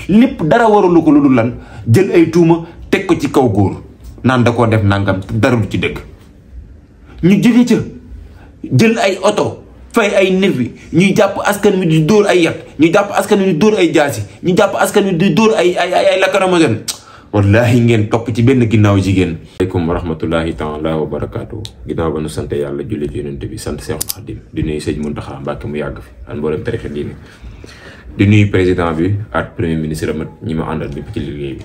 lépp dara waralu ko lu dul lan jël ay tuuma teg ko ci kaw góor naan da koo def nangam dara du ci dëgg. ñu jóge ca jël ay oto fay ay nervi ñuy jàpp askan wi di dóor ay yat ñu jàpp askan wi di dóor ay jaasi ñu jàpp askan wi di dóor ay lacrymogène. wallahi ngeen topp ci benn ginnaaw jigéen. aleykum wa rahmatullahi taala wa barakaatu. ginnaaw ba nu sant yàlla jullit yonent bi sant Seexul Xadim di nuyu sëñ Muntaxa Mbàkke mu yàgg fi ak mboolem tarixa diine di nuyu président bi ak premier ministre amat ñi ma àndal bépp ci liggéey bi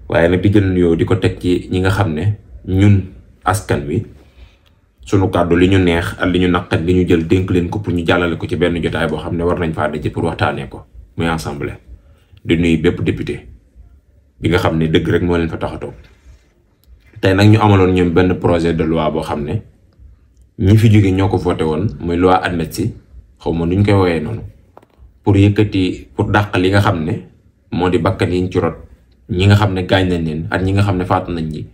waaye nag di jël nuyoo di ko teg ci ñi nga xam ne ñun askan wi sunu kàddu li ñu neex ak li ñu naqat li ñu jël dénk leen ko pour ñu jàllale ko ci benn jotaay boo xam ne war nañ faa daje pour waxtaanee ko muy assemblée. di nuyu bépp député bi nga xam ne dëgg rek moo leen fa tax a toog tey nag ñu amaloon ñoom benn projet de loi boo xam ne ñi fi jóge ñoo ko voté woon muy loi amnistie xaw ma nu ñu koy woowee noonu pour yëkkati pour dàq li nga xam ne moo di bakkan yi ñu ci rot ñi nga xam ne gaañ nañ leen ak ñi nga xam ne faatu nañ ñi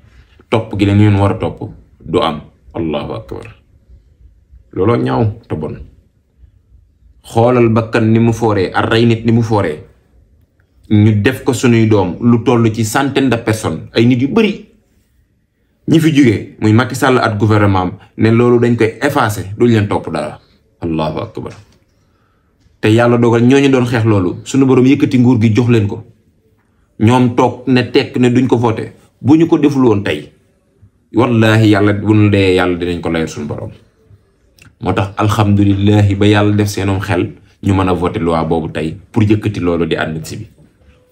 topp gi leen yoon war a topp du am. allahu akbar looloo ñaaw te bon xoolal bakkan ni mu fooree ak rey nit ni mu fooree ñu def ko sunuy doom lu toll ci centaine de personnes ay nit yu bari ñi fi jógee muy Macky Sall ak gouvernement ne loolu dañ koy effacer duñ leen topp dara. allahu akbar te yàlla dogal ñooñu doon xeex loolu sunu borom yëkkati nguur gi jox leen ko ñoom toog ne tekk ne duñ ko voté bu ñu ko deful woon tey wallahi yàlla bu nu dee yàlla dinañ ko layal suñu borom. moo tax alhamdulilahi ba yàlla def seenom xel ñu mën a voté loi boobu tey pour yëkkati loolu di amnistie bi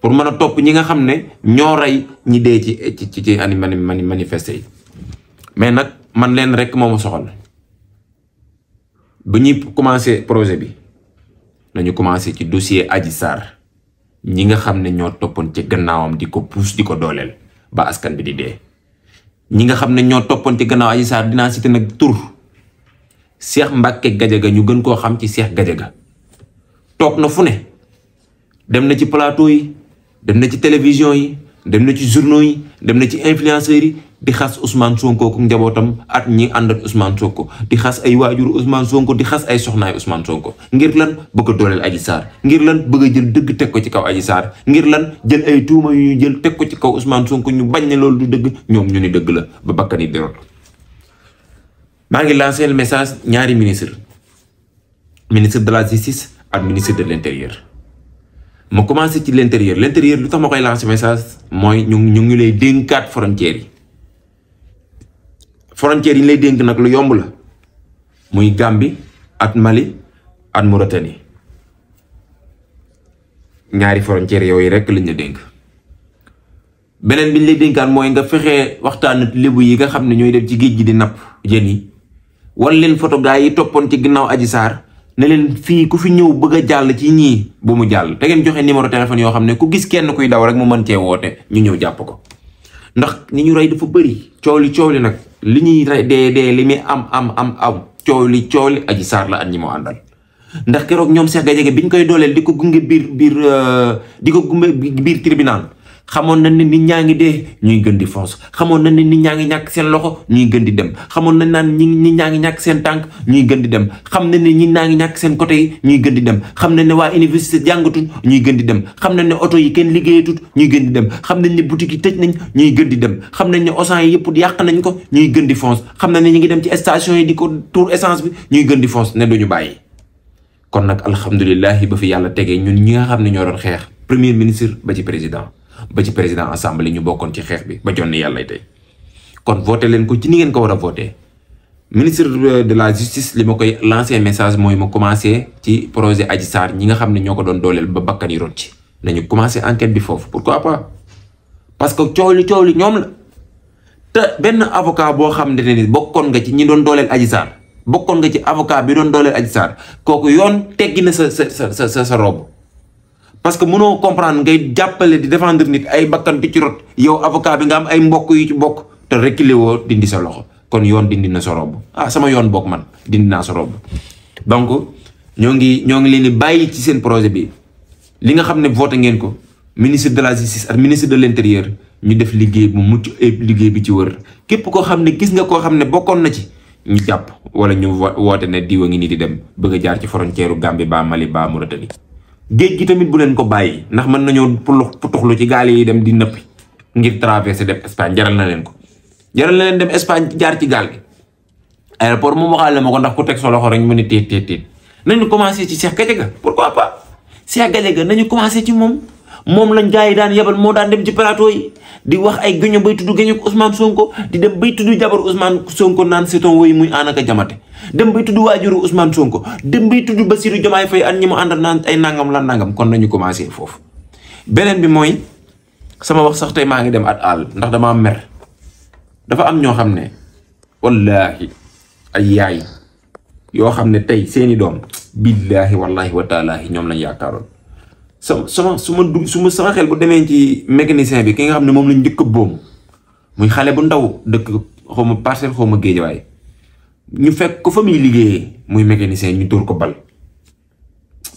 pour mën a topp ñi nga xam ne ñoo rey ñi dee ci manifester yi. mais nag man leen rek moo ma soxal bu ñuy commencé projet bi nañu commencé ci dossier Adji Sarr ñi nga xam ne ñoo toppoon ci gannaawam di ko pousse di ko dooleel ba askan bi di dee. ñi nga xam ne ñoo toppoon ci gannaaw Adji Sarr dinaa cité nag tur Cheikh Mbacke Gadiaga ñu gën koo xam ci Cheikh Gadiaga toog na fu ne dem na ci plateau yi dem na ci télévision yi dem na ci journaux yi dem na ci influenceurs yi di xas Ousmane Sonko ku njabootam at ñi ànd ak Ousmane Sonko di xas ay waajuru Ousmane Sonko di xas ay soxnaay Ousmane Sonko ngir lan bëgg a dooleel Adji Sarr ngir lan bëgg a jël dëgg teg ko ci kaw Adji Sarr ngir lan jël ay tuuma yu ñu jël teg ko ci kaw Ousmane Sonko ñu bañ ne loolu du dëgg ñoom ñu ni dëgg la ba bakkan yi di rot. maa ngi lancé le message ñaari ministre de la justice ak ministre de l'intérieur. ma commencé ci l'intérieur lu tax ma koy lancé message mooy ñu ngi lay dénkaat frontières yi lay dénk nag lu yomb la muy Gambie ak Mali ak Mauritanie ñaari frontières yooyu rek lañ la dénk. beneen bi ñu lay dénkaan mooy nga fexe waxtaan lébu yi nga xam ne ñooy def ci géej gi di napp jën yi wan leen photo gaa yi toppoon ci ginnaaw Adji Sarr ne leen fii ku fi ñëw bëgg a jàll ci ñii bu mu jàll te ngeen joxe numéro téléphone yoo xam ne ku gis kenn kuy daw rek mu mën cee woote ñu ñëw jàpp ko. ndax ñi ñu rey dafa bëri coow li nag li ñuy rey dee li muy am coow li Adji Sarr la ak ñi moo àndal. ndax keroog ñoom Cheikh Gadiaga biñ koy dooleel di ko gunge biir tribunal xamoon nañ ne nit ñaa ngi dee ñuy gën di fonce xamoon nañ ne nit ñaa ngi ñàkk seen loxo ñuy gën di dem xamoon nañ naan nit ñaa ngi ñàkk seen tànk ñuy gën di dem xam nañ ne nit ñaa ngi ñàkk seen côté yi ñuy gën di dem xam nañ ne waa université jàngatut ñuy gën di dem xam nañ ne oto yi kenn liggéeyatut ñuy gën di dem xam nañ ne boutique yi tëj nañ ñuy gën di dem xam nañ ne Auchan yi yëpp yàq nañ ko ñuy gën di fonce xam nañ ne ñu ngi dem ci station yi di ko tour essence bi ñuy gën di fonce ne duñu bàyyi. kon nag alhamdulilahi ba fi yàlla tegee ñun ñi nga xam ne ñoo doon xeex premier ministre ba ci président assemblée ñu bokkoon ci xeex bi ba jonn yàlla tey kon voté leen ko ci ni ngeen ko war a voté. ministre de la justice li ma koy lancé message mooy ma commencé ci projet Adji Sarr ñi nga xam ne ñoo ko doon dooleel ba bakkan yi rot ci nañu commencé enquête bi foofu pourquoi pas parce que coow li ñoom la te benn avocat boo xam ne ni bokkoon nga ci ñi doon dooleel Adji Sarr bokkoon nga ci avocat bi doon dooleel Adji Sarr kooku yoon teggi na sa robe. parce que mënoo comprendre ngay jàppale di défendre nit ay bakkan di ci rot yow avocat bi nga am ay mbokk yu ci bokk te reculé woo dindi sa loxo kon yoon dindi na sa robe sama yoon bokk man dindi naa sa robe. donc ñoo ngi leen di bàyyi ci seen projet bi li nga xam ne voté ngeen ko ministre de la justice ak ministre de l'intérieur ñu def liggéey bu mucc ayib liggéey bi ci wër képp koo xam ne gis nga koo xam ne bokkoon na ci ñu jàpp wala ñu woote ne diwa ngi nii di dem bëgg a jaar ci frontière Gambie ba Mali ba Mauritanie géej gi tamit bu leen ko bàyyi ndax mën nañoo putuxlu ci gaal yi dem di nëppi ngir traverser dem Espagne jaral na leen ko. jaral na leen dem Espagne jaar ci gaal gi aéroport moom waxaale ma ko ndax ku teg sa loxo rek mu ne téet nañu commencé ci Cheikh Gadiaga pourquoi pas Cheikh Gadiaga nañu commencé ci moom lañ gars yi daan yebal moo daan dem ci plateau yi di wax ay gëño bay tudd gëño Ousmane Sonko di dem bay tudd jabar Ousmane Sonko naan c'est un woy muy Anaka Jamate dem bay tudd waajuru Ousmane Sonko dem bay tudd Bassirou Diomaye Faye ak ñi mu àndal naan ay nangam la nangam kon nañu commencé foofu. beneen bi mooy sama wax sax tey maa ngi dem at àll ndax dama mer dafa am ñoo xam ne wallaahi ay yaay yoo xam ne tey seeni doom billaahi wallaahi wa taalaahi ñoom lañ yaakaaroon. sama xel bu demee ci mécanicien bi ki nga xam ne moom lañ njëkk a boom muy xale bu ndaw dëkk xaw ma Parcelles xaw ma Guédiawaye ñu fekk ko fa muy liggéeyee muy mécanicien ñu dóor ko bal.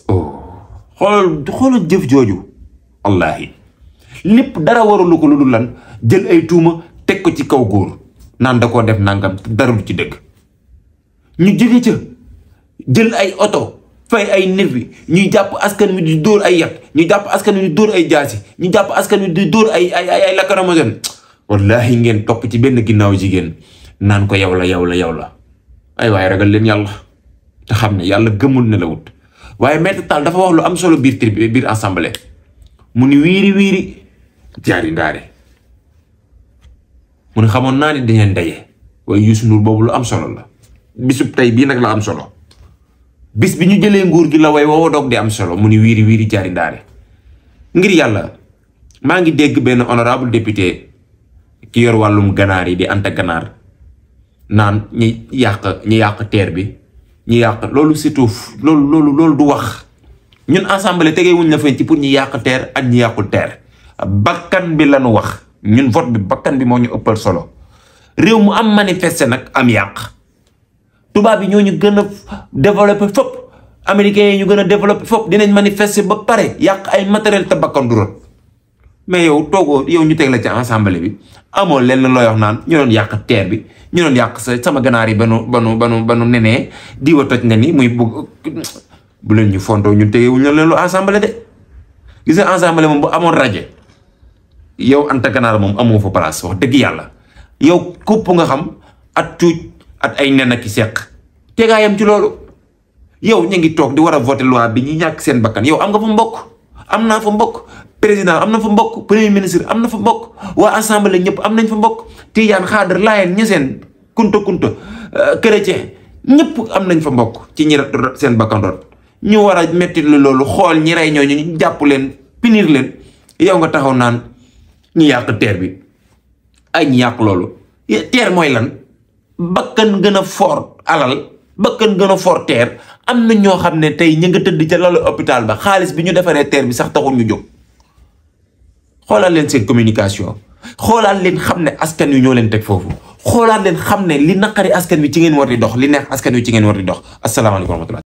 oh xoolal jëf jooju wallaahi lépp dara waralu ko lu dul lan jël ay tuuma teg ko ci kaw góor naan da koo def nangam dara du ci dëgg. ñu jóge ca jël ay oto fay ay nervi ñuy jàpp askan wi di dóor ay yat ñu jàpp askan wi di dóor ay jaasi ñu jàpp askan wi di dóor ay lacrymogène. wallahi ngeen topp ci benn ginnaaw jigéen naan ko yow la ay waaye ragal leen yàlla te xam ne yàlla gëmul ne la wut. waaye Maître Tall dafa wax lu am solo biir assemblée mu ni wiiri jaari ndaare mu ne xamoon naa ni dañeen daje waaye Youssou Ndour boobu lu am solo la. bisub tey bii nag la am solo bis bi ñu jëlee nguur gi la way woo doog di am solo mu ni wiiri jaari ndaare. ngir yàlla maa ngi dégg benn honorable député ki yor wàllum ganaar yi di Anta Ganaar naan ñi yàq teer bi ñi yàq loolu surtout loolu du wax. ñun assemblée tegee wuñ la fen ci pour ñi yàq teer ak ñi yàqul teer bakkan bi lañu wax ñun vote bi bakkan bi moo ñu ëppal solo. réew mu am manifester nag am yàq tubaab yi ñoo ñu gën a développé fop américains yi ñu gën a développé fop dinañ manifester ba pare yàq ay matériel te bakkan du rot mais yow toogoo yow ñu teg la ci assemblée bi amoo lenn looy wax naan ñu doon yàq teer bi ñu doon yàq sama ganaar yi banu nenee diwa toj na ni muy bu leen ñu fontoo ñun tegee wuñu leen lu assemblée de gis nga assemblée moom bu amoon rajo yow Anta Ganaar moom amoo fa place wax dëgg yàlla yow kupp nga xam at cuuj at ay nen ak i seq tegaayam ci loolu yow ñu ngi toog di war a voter loi bi ñi ñàkk seen bakkan yow am nga fa mbokk am naa fa mbokk président am na fa mbokk premier ministre am na fa mbokk waa assemblée ñëpp am nañ fa mbokk Tijaan Xaadar Laayeen ñeseen kunta chrétien ñëpp am nañ fa mbokk ci ñi seen bakkan rot ñu war a metti lu loolu xool ñi rey ñooñu ñu jàpp leen punir leen yow nga taxaw naan ñu yàq teer bi ay ñu yàq loolu teer mooy lan bakkan gën a fort alal bakkan gën a fort teer am na ñoo xam ne tey ñu nga tëdd ca lalu hôpital ba xaalis bi ñu defaree teer bi sax taxul ñu jóg. xoolaat leen seen communication xoolaat leen xam ne askan wi ñoo leen teg foofu xoolaat leen xam ne li naqari askan wi ci ngeen war di dox li neex askan wi ci ngeen war di dox asalaamaaleykum wa rahmatulah